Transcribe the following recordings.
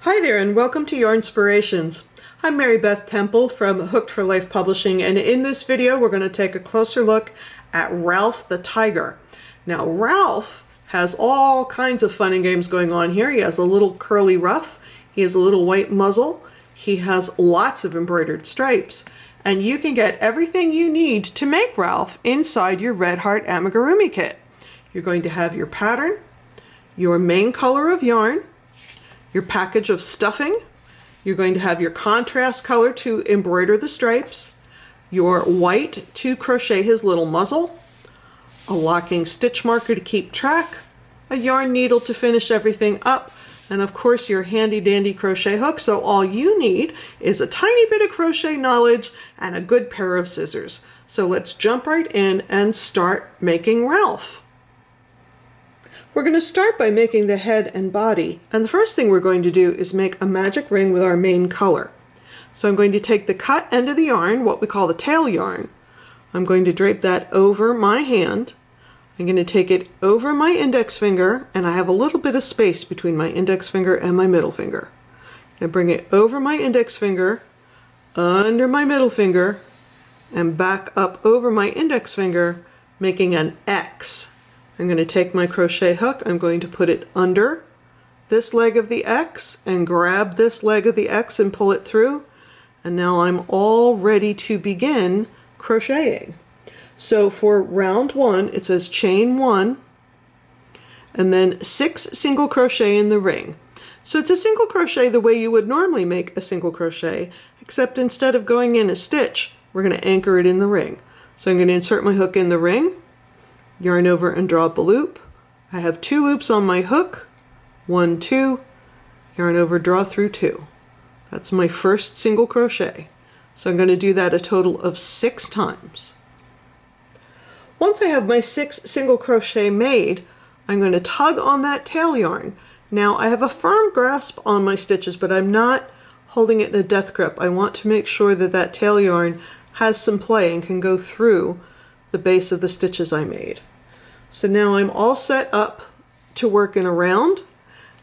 Hi there and welcome to Yarnspirations. I'm Mary Beth Temple from Hooked for Life Publishing, and in this video we're going to take a closer look at Ralph the Tiger. Now Ralph has all kinds of fun and games going on here. He has a little curly ruff, he has a little white muzzle, he has lots of embroidered stripes, and you can get everything you need to make Ralph inside your Red Heart Amigurumi kit. You're going to have your pattern, your main color of yarn, your package of stuffing, you're going to have your contrast color to embroider the stripes, your white to crochet his little muzzle, a locking stitch marker to keep track, a yarn needle to finish everything up, and of course your handy dandy crochet hook. So all you need is a tiny bit of crochet knowledge and a good pair of scissors. So let's jump right in and start making Ralph. We're going to start by making the head and body, and the first thing we're going to do is make a magic ring with our main color. So I'm going to take the cut end of the yarn, what we call the tail yarn. I'm going to drape that over my hand. I'm going to take it over my index finger, and I have a little bit of space between my index finger and my middle finger. I bring it over my index finger, under my middle finger, and back up over my index finger, making an X. I'm going to take my crochet hook, I'm going to put it under this leg of the X and grab this leg of the X and pull it through. And now I'm all ready to begin crocheting. So for round one, it says chain 1 and then 6 single crochet in the ring. So it's a single crochet the way you would normally make a single crochet, except instead of going in a stitch, we're going to anchor it in the ring. So I'm going to insert my hook in the ring, yarn over and draw up a loop. I have 2 loops on my hook, 1, 2, yarn over, draw through 2. That's my first single crochet. So I'm going to do that a total of 6 times. Once I have my 6 single crochet made, I'm going to tug on that tail yarn. Now I have a firm grasp on my stitches, but I'm not holding it in a death grip. I want to make sure that that tail yarn has some play and can go through the base of the stitches I made. So now I'm all set up to work in a round,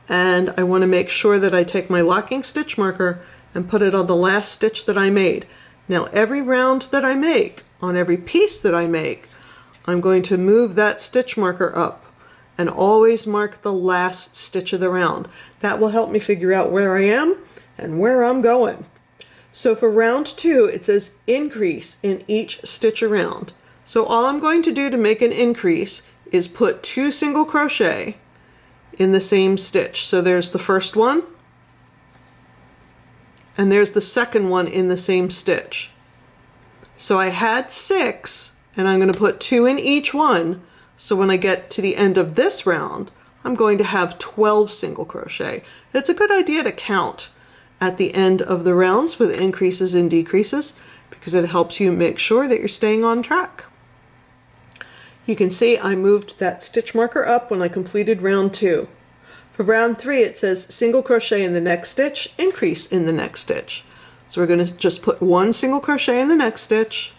and I want to make sure that I take my locking stitch marker and put it on the last stitch that I made. Now every round that I make, on every piece that I make, I'm going to move that stitch marker up and always mark the last stitch of the round. That will help me figure out where I am and where I'm going. So for round 2, it says increase in each stitch around. So all I'm going to do to make an increase is put 2 single crochet in the same stitch. So there's the first one, and there's the second one in the same stitch. So I had 6, and I'm going to put 2 in each one. So when I get to the end of this round, I'm going to have 12 single crochet. It's a good idea to count at the end of the rounds with increases and decreases, because it helps you make sure that you're staying on track. You can see I moved that stitch marker up when I completed round 2. For round 3, it says single crochet in the next stitch, increase in the next stitch. So we're going to just put 1 single crochet in the next stitch.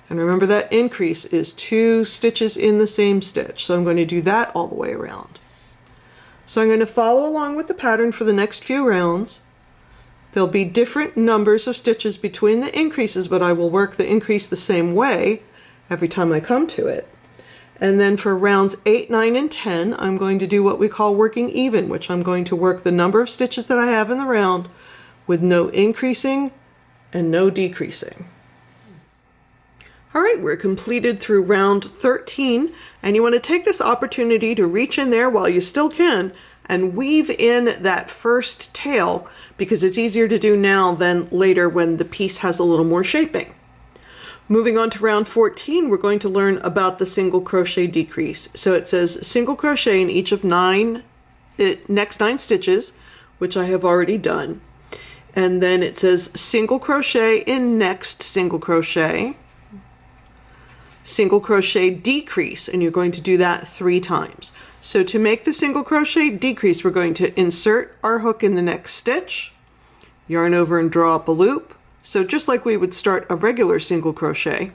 And remember that increase is 2 stitches in the same stitch. So I'm going to do that all the way around. So I'm going to follow along with the pattern for the next few rounds. There'll be different numbers of stitches between the increases, but I will work the increase the same way every time I come to it. And then for rounds 8, 9, and 10, I'm going to do what we call working even, which I'm going to work the number of stitches that I have in the round with no increasing and no decreasing. All right, we're completed through round 13, and you want to take this opportunity to reach in there while you still can and weave in that first tail, because it's easier to do now than later when the piece has a little more shaping. Moving on to round 14, we're going to learn about the single crochet decrease. So it says single crochet in each of next 9 stitches, which I have already done. And then it says single crochet in next single crochet decrease, and you're going to do that 3 times. So to make the single crochet decrease, we're going to insert our hook in the next stitch, yarn over and draw up a loop. So just like we would start a regular single crochet,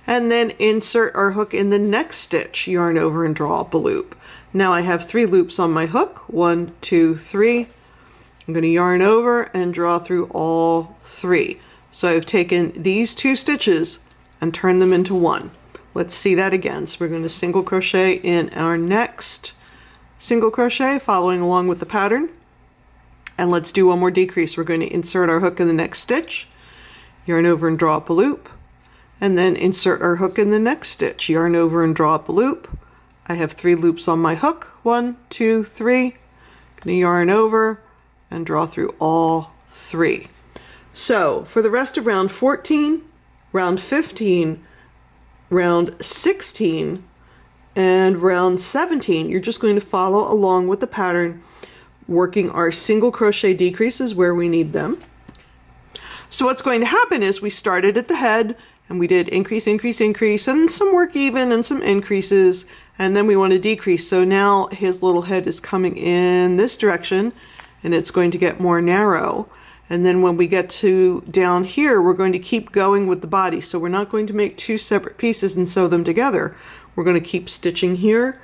and then insert our hook in the next stitch, yarn over and draw up a loop. Now I have 3 loops on my hook, 1, 2, 3, I'm going to yarn over and draw through all 3. So I've taken these 2 stitches and turned them into 1. Let's see that again. So we're going to single crochet in our next single crochet, following along with the pattern. And let's do one more decrease. We're going to insert our hook in the next stitch, yarn over and draw up a loop, and then insert our hook in the next stitch, yarn over and draw up a loop. I have 3 loops on my hook, 1, 2, 3. Going to yarn over and draw through all 3. So for the rest of round 14, round 15, round 16, and round 17, you're just going to follow along with the pattern, working our single crochet decreases where we need them. So what's going to happen is we started at the head and we did increase, increase, increase, and some work even and some increases, and then we want to decrease. So now his little head is coming in this direction and it's going to get more narrow. And then when we get to down here, we're going to keep going with the body. So we're not going to make 2 separate pieces and sew them together. We're going to keep stitching here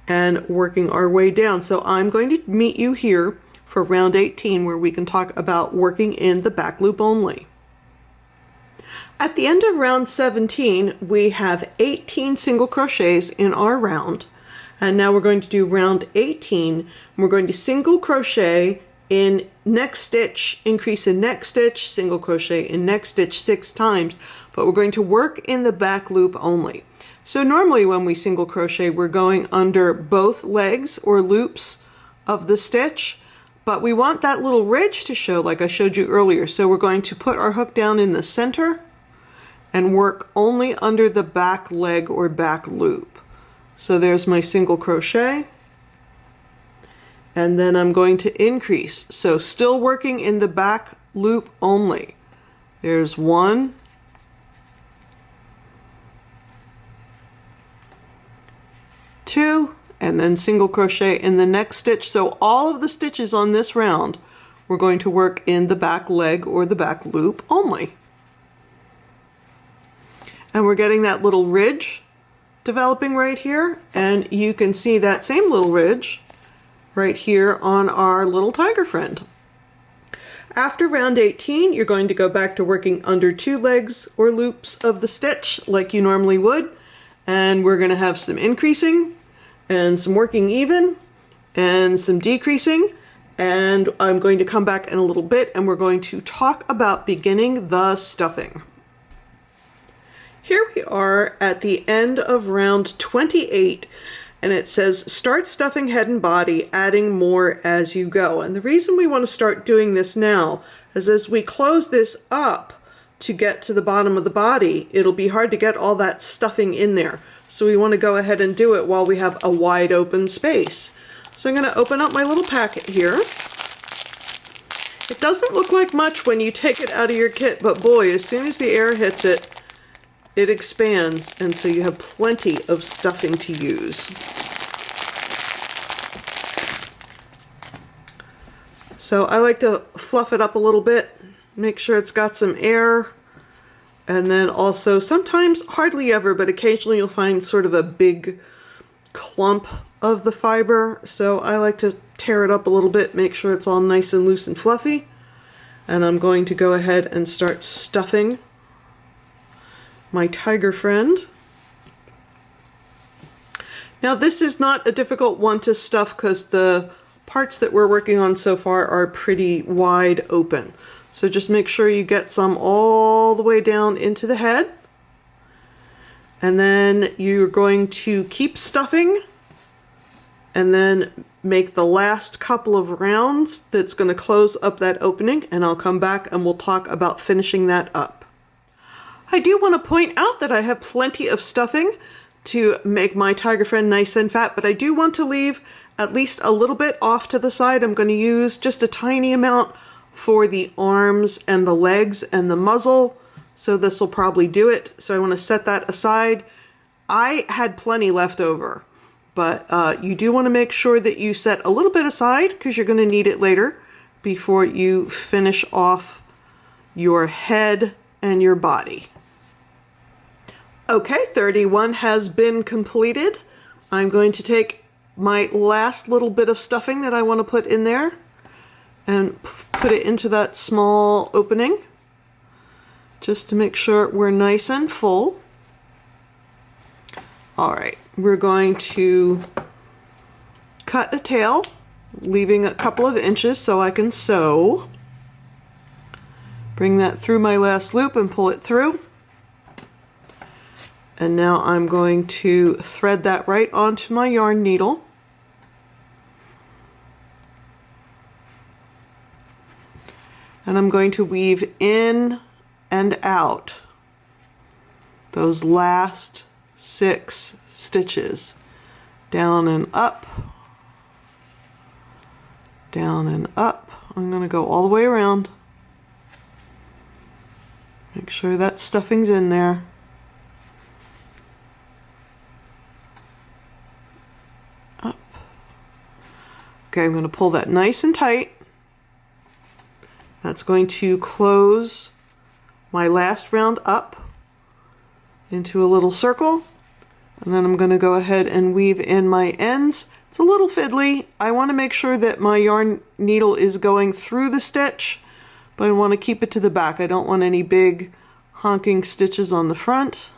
and working our way down. So I'm going to meet you here for round 18, where we can talk about working in the back loop only. At the end of round 17, we have 18 single crochets in our round. And now we're going to do round 18. We're going to single crochet in next stitch, increase in next stitch, single crochet in next stitch 6 times, but we're going to work in the back loop only. So normally when we single crochet, we're going under both legs or loops of the stitch, but we want that little ridge to show like I showed you earlier. So we're going to put our hook down in the center and work only under the back leg or back loop. So there's my single crochet. And then I'm going to increase. So still working in the back loop only. There's 1, 2, and then single crochet in the next stitch. So all of the stitches on this round, we're going to work in the back leg or the back loop only. And we're getting that little ridge developing right here, and you can see that same little ridge right here on our little tiger friend. After round 18, you're going to go back to working under 2 legs or loops of the stitch like you normally would, and we're going to have some increasing and some working even and some decreasing, and I'm going to come back in a little bit and we're going to talk about beginning the stuffing. Here we are at the end of round 28, and it says start stuffing head and body, adding more as you go. And the reason we want to start doing this now is as we close this up to get to the bottom of the body, it'll be hard to get all that stuffing in there. So we want to go ahead and do it while we have a wide open space. So I'm going to open up my little packet here. It doesn't look like much when you take it out of your kit, but boy, as soon as the air hits it, it expands, and so you have plenty of stuffing to use. So I like to fluff it up a little bit, make sure it's got some air, and then also sometimes, hardly ever, but occasionally you'll find sort of a big clump of the fiber. So I like to tear it up a little bit, make sure it's all nice and loose and fluffy. And I'm going to go ahead and start stuffing my tiger friend. Now this is not a difficult one to stuff because the parts that we're working on so far are pretty wide open. So just make sure you get some all the way down into the head. And then you're going to keep stuffing and then make the last couple of rounds that's going to close up that opening, and I'll come back and we'll talk about finishing that up. I do want to point out that I have plenty of stuffing to make my tiger friend nice and fat, but I do want to leave at least a little bit off to the side. I'm going to use just a tiny amount for the arms and the legs and the muzzle, so this will probably do it. So I want to set that aside. I had plenty left over, but you do want to make sure that you set a little bit aside because you're going to need it later before you finish off your head and your body. Okay, 31 has been completed. I'm going to take my last little bit of stuffing that I want to put in there, and put it into that small opening just to make sure we're nice and full. All right, we're going to cut a tail, leaving a couple of inches so I can sew. Bring that through my last loop and pull it through. And now I'm going to thread that right onto my yarn needle. And I'm going to weave in and out those last 6 stitches. Down and up, down and up. I'm going to go all the way around. Make sure that stuffing's in there. Up. Okay, I'm going to pull that nice and tight. That's going to close my last round up into a little circle. And then I'm going to go ahead and weave in my ends. It's a little fiddly. I want to make sure that my yarn needle is going through the stitch, but I want to keep it to the back. I don't want any big honking stitches on the front.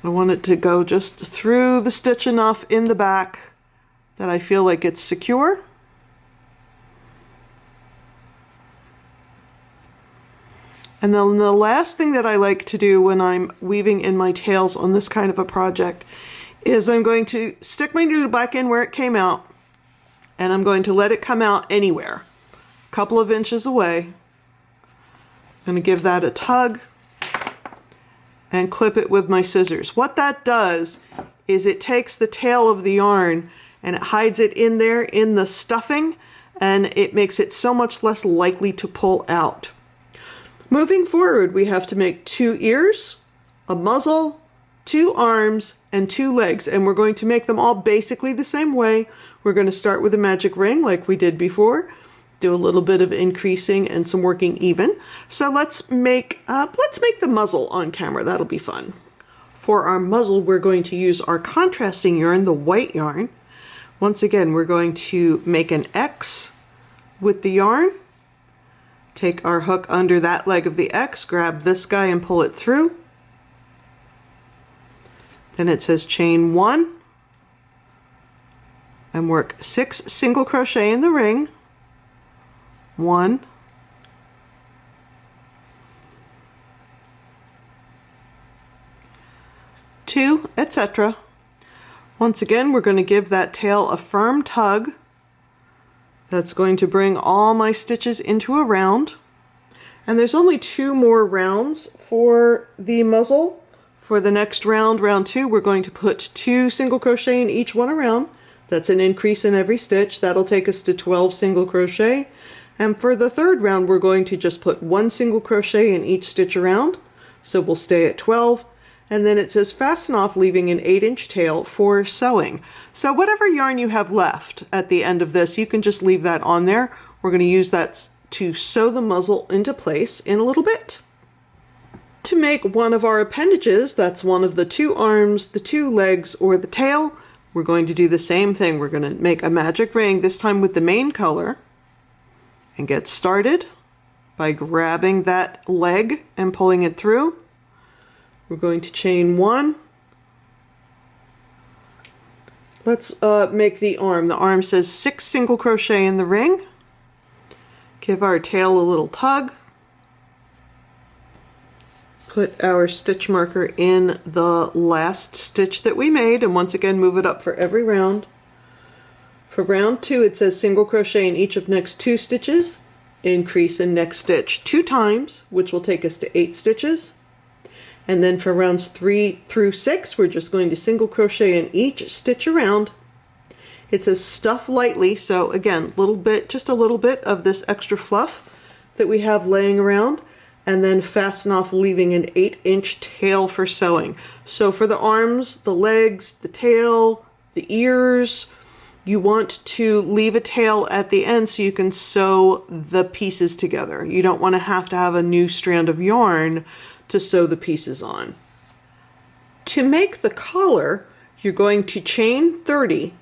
I want it to go just through the stitch enough in the back that I feel like it's secure. And then the last thing that I like to do when I'm weaving in my tails on this kind of a project is I'm going to stick my needle back in where it came out, and I'm going to let it come out anywhere, a couple of inches away. I'm going to give that a tug and clip it with my scissors. What that does is it takes the tail of the yarn and it hides it in there in the stuffing, and it makes it so much less likely to pull out. Moving forward, we have to make 2 ears, a muzzle, 2 arms, and 2 legs, and we're going to make them all basically the same way. We're going to start with a magic ring like we did before, do a little bit of increasing and some working even. So let's make the muzzle on camera. That'll be fun. For our muzzle, we're going to use our contrasting yarn, the white yarn. Once again, we're going to make an X with the yarn. Take our hook under that leg of the X, grab this guy and pull it through. Then it says chain 1 and work 6 single crochet in the ring. 1, 2, etc. Once again, we're going to give that tail a firm tug. That's going to bring all my stitches into a round. And there's only 2 more rounds for the muzzle. For the next round, round 2, we're going to put 2 single crochet in each one around. That's an increase in every stitch. That'll take us to 12 single crochet. And for the third round, we're going to just put 1 single crochet in each stitch around. So we'll stay at 12. And then it says fasten off, leaving an 8-inch tail for sewing. So whatever yarn you have left at the end of this, you can just leave that on there. We're going to use that to sew the muzzle into place in a little bit. To make one of our appendages, that's one of the 2 arms, the 2 legs, or the tail, we're going to do the same thing. We're going to make a magic ring, this time with the main color, and get started by grabbing that leg and pulling it through. We're going to chain 1. Let's make the arm. The arm says 6 single crochet in the ring. Give our tail a little tug. Put our stitch marker in the last stitch that we made, and once again move it up for every round. For round 2, it says single crochet in each of next 2 stitches. Increase in next stitch 2 times, which will take us to 8 stitches. And then for rounds 3 through 6, we're just going to single crochet in each stitch around. It says stuff lightly, so again, just a little bit of this extra fluff that we have laying around, and then fasten off, leaving an 8-inch tail for sewing. So for the arms, the legs, the tail, the ears, you want to leave a tail at the end so you can sew the pieces together. You don't want to have a new strand of yarn to sew the pieces on. To make the collar, you're going to chain 30,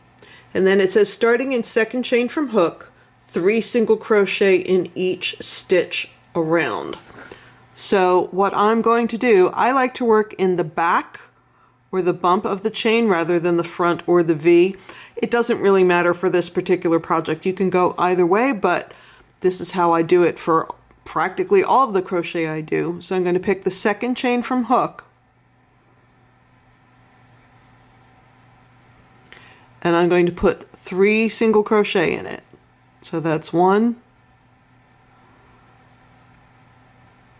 and then it says starting in second chain from hook, 3 single crochet in each stitch around. So what I'm going to do, I like to work in the back or the bump of the chain rather than the front or the V. It doesn't really matter for this particular project. You can go either way, but this is how I do it for practically all of the crochet I do. So I'm going to pick the second chain from hook, and I'm going to put 3 single crochet in it. So that's 1,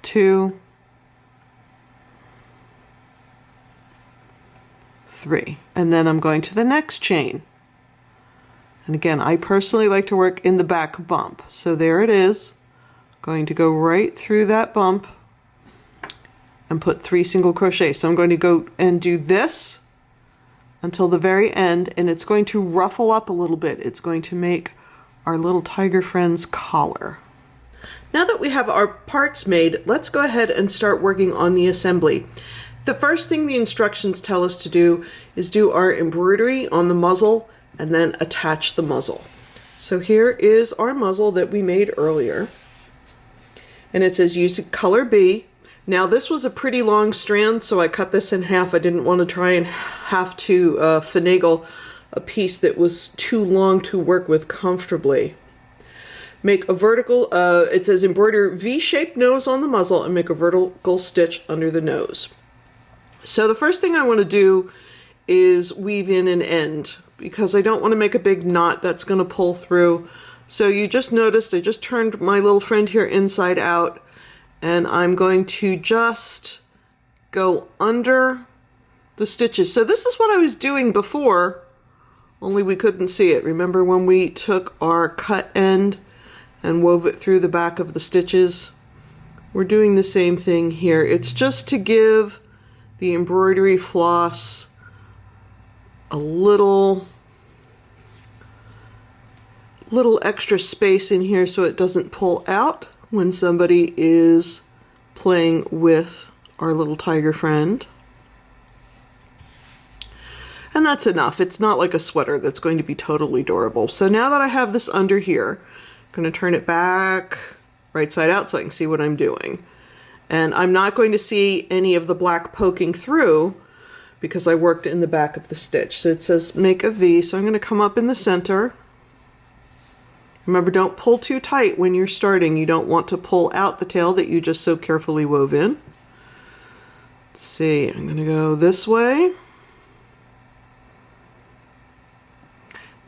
2, 3, and then I'm going to the next chain. And again, I personally like to work in the back bump. So there it is. Going to go right through that bump and put 3 single crochet. So I'm going to go and do this until the very end, and it's going to ruffle up a little bit. It's going to make our little tiger friend's collar. Now that we have our parts made, let's go ahead and start working on the assembly. The first thing the instructions tell us to do is do our embroidery on the muzzle and then attach the muzzle. So here is our muzzle that we made earlier, and it says use color B. Now this was a pretty long strand, so I cut this in half. I didn't want to try and have to finagle a piece that was too long to work with comfortably. Make a vertical, it says embroider V-shaped nose on the muzzle and make a vertical stitch under the nose. So the first thing I want to do is weave in an end, because I don't want to make a big knot that's going to pull through. So you just noticed I just turned my little friend here inside out, and I'm going to just go under the stitches. So this is what I was doing before, only we couldn't see it. Remember when we took our cut end and wove it through the back of the stitches? We're doing the same thing here. It's just to give the embroidery floss a little extra space in here so it doesn't pull out when somebody is playing with our little tiger friend. And that's enough. It's not like a sweater that's going to be totally durable. So now that I have this under here, I'm going to turn it back right side out so I can see what I'm doing. And I'm not going to see any of the black poking through because I worked in the back of the stitch. So it says make a V, so I'm going to come up in the center. Remember, don't pull too tight when you're starting. You don't want to pull out the tail that you just so carefully wove in. Let's see, I'm going to go this way.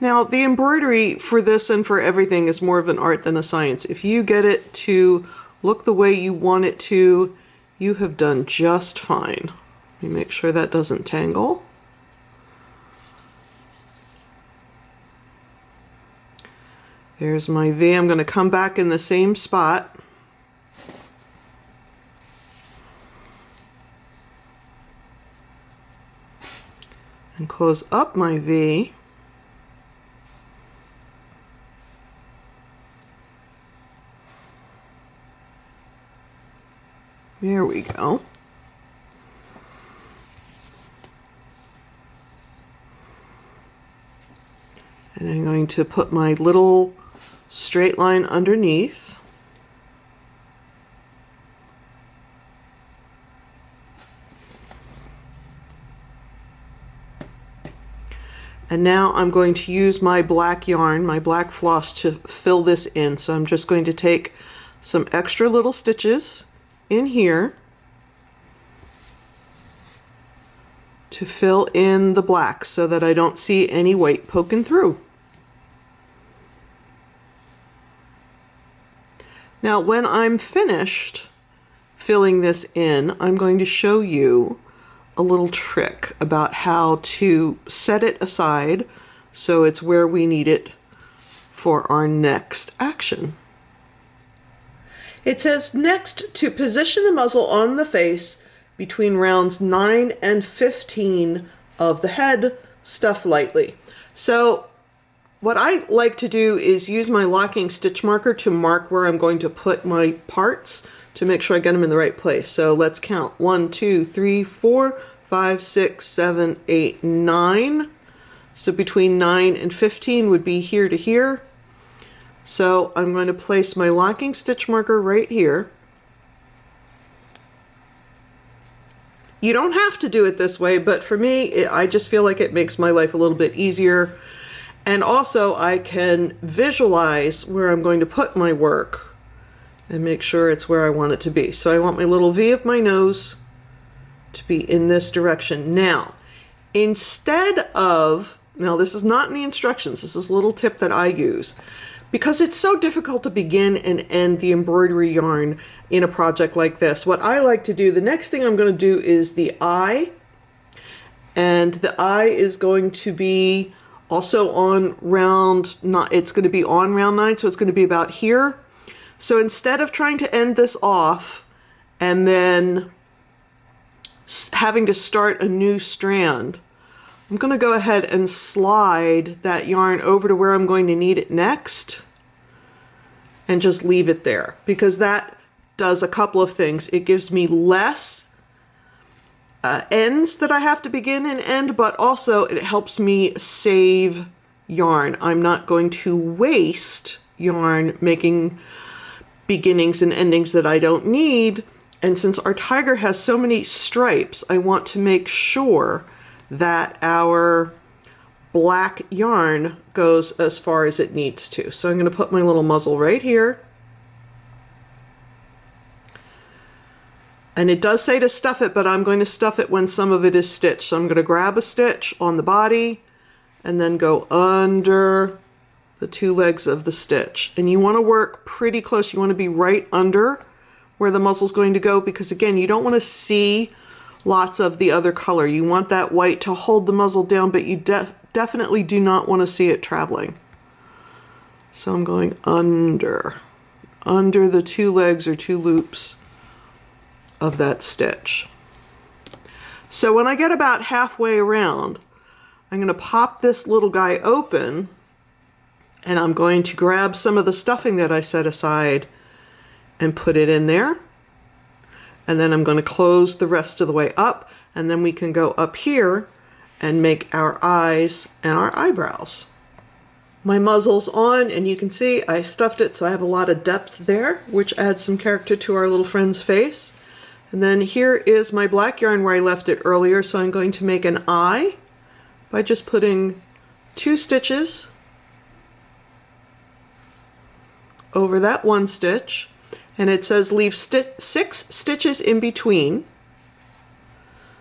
Now, the embroidery for this and for everything is more of an art than a science. If you get it to look the way you want it to, you have done just fine. Let me make sure that doesn't tangle. There's my V. I'm going to come back in the same spot. And close up my V. There we go. And I'm going to put my little straight line underneath. And now I'm going to use my black yarn, my black floss, to fill this in. So I'm just going to take some extra little stitches in here to fill in the black so that I don't see any white poking through. Now when I'm finished filling this in, I'm going to show you a little trick about how to set it aside so it's where we need it for our next action. It says next to position the muzzle on the face between rounds 9 and 15 of the head, stuff lightly. So what I like to do is use my locking stitch marker to mark where I'm going to put my parts to make sure I get them in the right place. So let's count 1, 2, 3, 4, 5, 6, 7, 8, 9. So between 9 and 15 would be here to here. So I'm going to place my locking stitch marker right here. You don't have to do it this way, but for me, I just feel like it makes my life a little bit easier. And also I can visualize where I'm going to put my work and make sure it's where I want it to be. So I want my little V of my nose to be in this direction. Now, instead of, now this is not in the instructions, this is a little tip that I use, because it's so difficult to begin and end the embroidery yarn in a project like this. What I like to do, the next thing I'm going to do is the eye, and the eye is going to be also on round, it's going to be on round 9, so it's going to be about here. So instead of trying to end this off and then having to start a new strand, I'm going to go ahead and slide that yarn over to where I'm going to need it next and just leave it there, because that does a couple of things. It gives me less ends that I have to begin and end, but also it helps me save yarn. I'm not going to waste yarn making beginnings and endings that I don't need. And since our tiger has so many stripes, I want to make sure that our black yarn goes as far as it needs to. So I'm going to put my little muzzle right here. And it does say to stuff it, but I'm going to stuff it when some of it is stitched. So I'm going to grab a stitch on the body and then go under the 2 legs of the stitch. And you want to work pretty close. You want to be right under where the muzzle's going to go, because again, you don't want to see lots of the other color. You want that white to hold the muzzle down, but you definitely do not want to see it traveling. So I'm going under the 2 legs or 2 loops of that stitch. So when I get about halfway around, I'm going to pop this little guy open, and I'm going to grab some of the stuffing that I set aside and put it in there. And then I'm going to close the rest of the way up, and then we can go up here and make our eyes and our eyebrows. My muzzle's on, and you can see I stuffed it, so I have a lot of depth there, which adds some character to our little friend's face. And then here is my black yarn where I left it earlier, so I'm going to make an eye by just putting 2 stitches over that 1 stitch, and it says leave 6 stitches in between.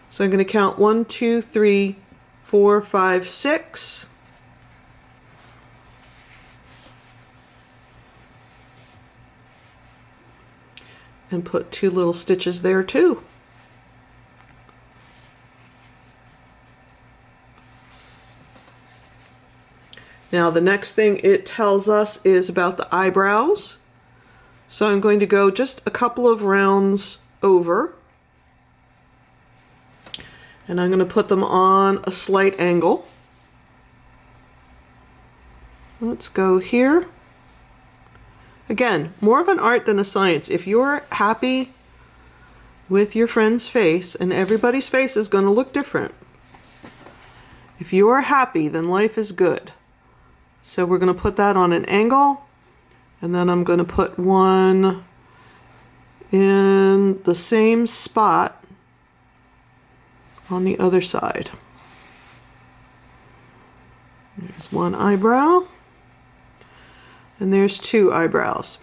So I'm going to count 1, 2, 3, 4, 5, 6. And put 2 little stitches there too. Now the next thing it tells us is about the eyebrows. So I'm going to go just a couple of rounds over, and I'm going to put them on a slight angle. Let's go here. Again, more of an art than a science. If you're happy with your friend's face, and everybody's face is going to look different, if you are happy, then life is good. So we're going to put that on an angle, and then I'm going to put one in the same spot on the other side. There's 1 eyebrow. And there's 2 eyebrows.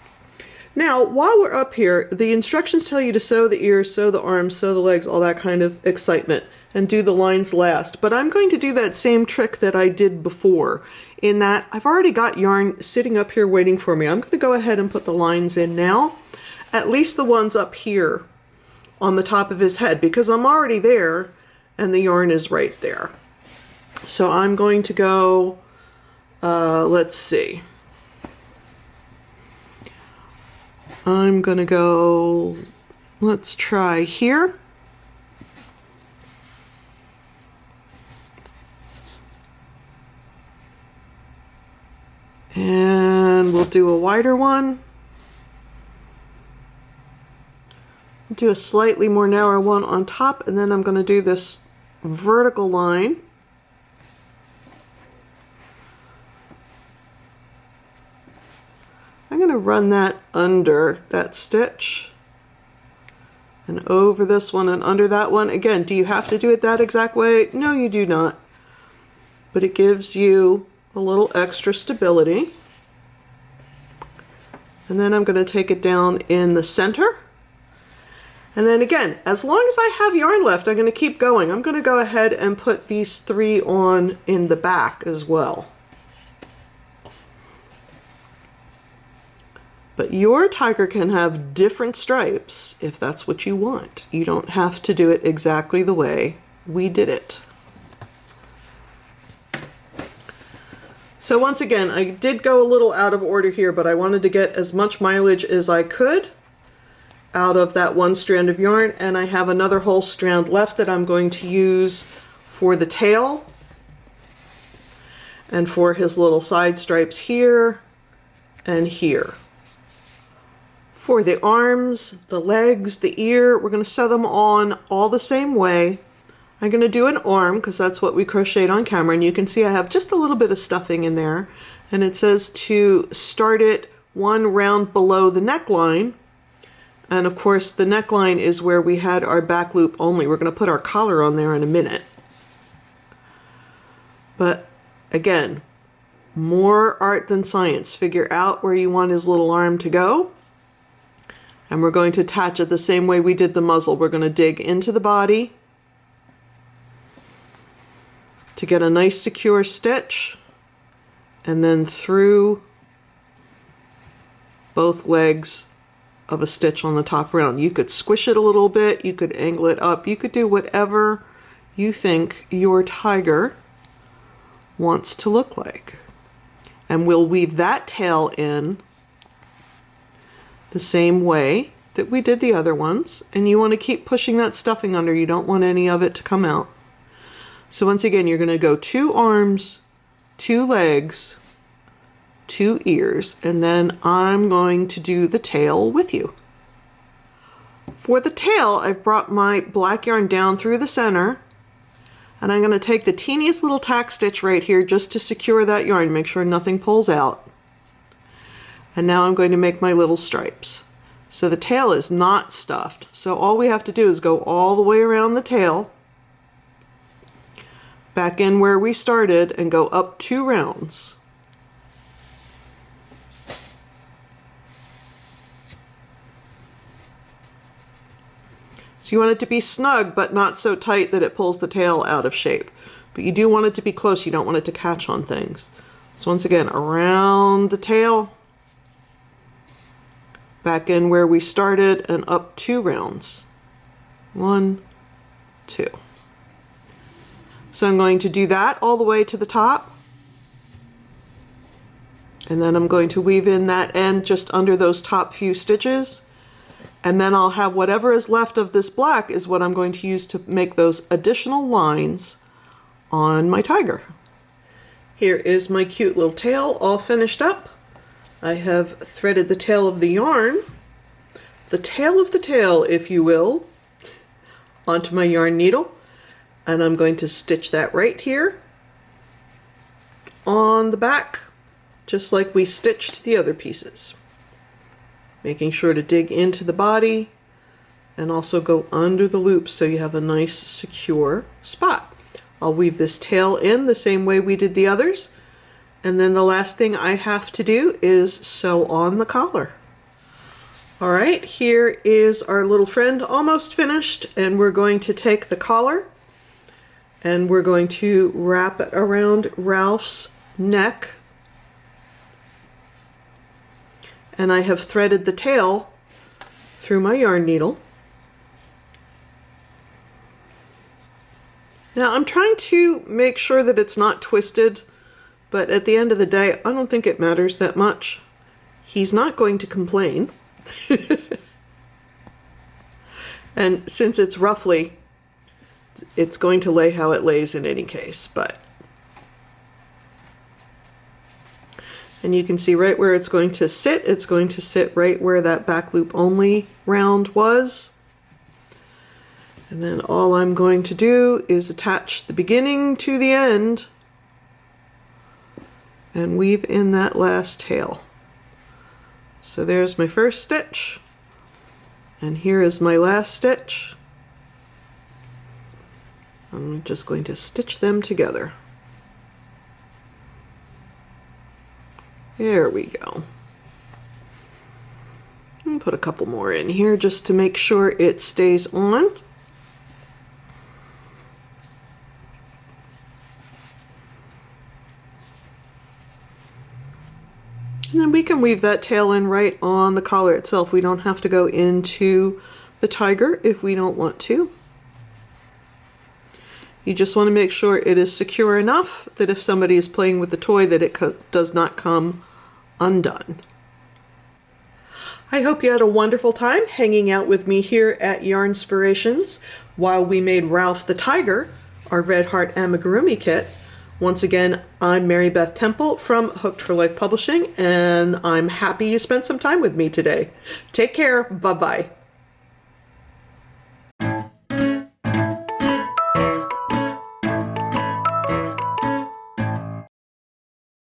Now, while we're up here, the instructions tell you to sew the ears, sew the arms, sew the legs, all that kind of excitement, and do the lines last. But I'm going to do that same trick that I did before, in that I've already got yarn sitting up here waiting for me. I'm going to go ahead and put the lines in now, at least the ones up here on the top of his head, because I'm already there and the yarn is right there. So I'm going to go, let's see. I'm going to go, let's try here. And we'll do a wider one. Do a slightly more narrow one on top, and then I'm going to do this vertical line. I'm going to run that under that stitch and over this one and under that one. Again, do you have to do it that exact way? No, you do not. But it gives you a little extra stability. And then I'm going to take it down in the center. And then again, as long as I have yarn left, I'm going to keep going. I'm going to go ahead and put these 3 on in the back as well. But your tiger can have different stripes if that's what you want. You don't have to do it exactly the way we did it. So once again, I did go a little out of order here, but I wanted to get as much mileage as I could out of that one strand of yarn, and I have another whole strand left that I'm going to use for the tail and for his little side stripes here and here. For the arms, the legs, the ear, we're going to sew them on all the same way. I'm going to do an arm because that's what we crocheted on camera, and you can see I have just a little bit of stuffing in there, and it says to start it 1 round below the neckline. And of course the neckline is where we had our back loop only. We're going to put our collar on there in a minute. But again, more art than science. Figure out where you want his little arm to go. And we're going to attach it the same way we did the muzzle. We're going to dig into the body to get a nice secure stitch, and then through both legs of a stitch on the top round. You could squish it a little bit, you could angle it up, you could do whatever you think your tiger wants to look like. And we'll weave that tail in the same way that we did the other ones, and you want to keep pushing that stuffing under. You don't want any of it to come out. So once again, you're going to go 2 arms, 2 legs, 2 ears, and then I'm going to do the tail with you. For the tail, I've brought my black yarn down through the center, and I'm going to take the teeniest little tack stitch right here just to secure that yarn, make sure nothing pulls out. And now I'm going to make my little stripes. So the tail is not stuffed, so all we have to do is go all the way around the tail, back in where we started, and go up 2 rounds. So you want it to be snug, but not so tight that it pulls the tail out of shape. But you do want it to be close, you don't want it to catch on things. So once again, around the tail, back in where we started, and up 2 rounds. 1, 2. So I'm going to do that all the way to the top. And then I'm going to weave in that end just under those top few stitches. And then I'll have whatever is left of this black is what I'm going to use to make those additional lines on my tiger. Here is my cute little tail all finished up. I have threaded the tail of the yarn, the tail of the tail, if you will, onto my yarn needle. And I'm going to stitch that right here on the back, just like we stitched the other pieces. Making sure to dig into the body and also go under the loop so you have a nice secure spot. I'll weave this tail in the same way we did the others, and then the last thing I have to do is sew on the collar. Alright, here is our little friend almost finished, and we're going to take the collar and we're going to wrap it around Ralph's neck. And I have threaded the tail through my yarn needle. Now I'm trying to make sure that it's not twisted, but at the end of the day, I don't think it matters that much. He's not going to complain. And since it's roughly, it's going to lay how it lays in any case, but. And you can see right where it's going to sit right where that back loop only round was. And then all I'm going to do is attach the beginning to the end and weave in that last tail. So there's my first stitch, and here is my last stitch. I'm just going to stitch them together. There we go. And put a couple more in here just to make sure it stays on. And then we can weave that tail in right on the collar itself. We don't have to go into the tiger if we don't want to. You just want to make sure it is secure enough that if somebody is playing with the toy that it does not come undone. I hope you had a wonderful time hanging out with me here at Yarnspirations while we made Ralph the Tiger, our Red Heart Amigurumi kit. Once again, I'm Mary Beth Temple from Hooked for Life Publishing, and I'm happy you spent some time with me today. Take care. Bye-bye.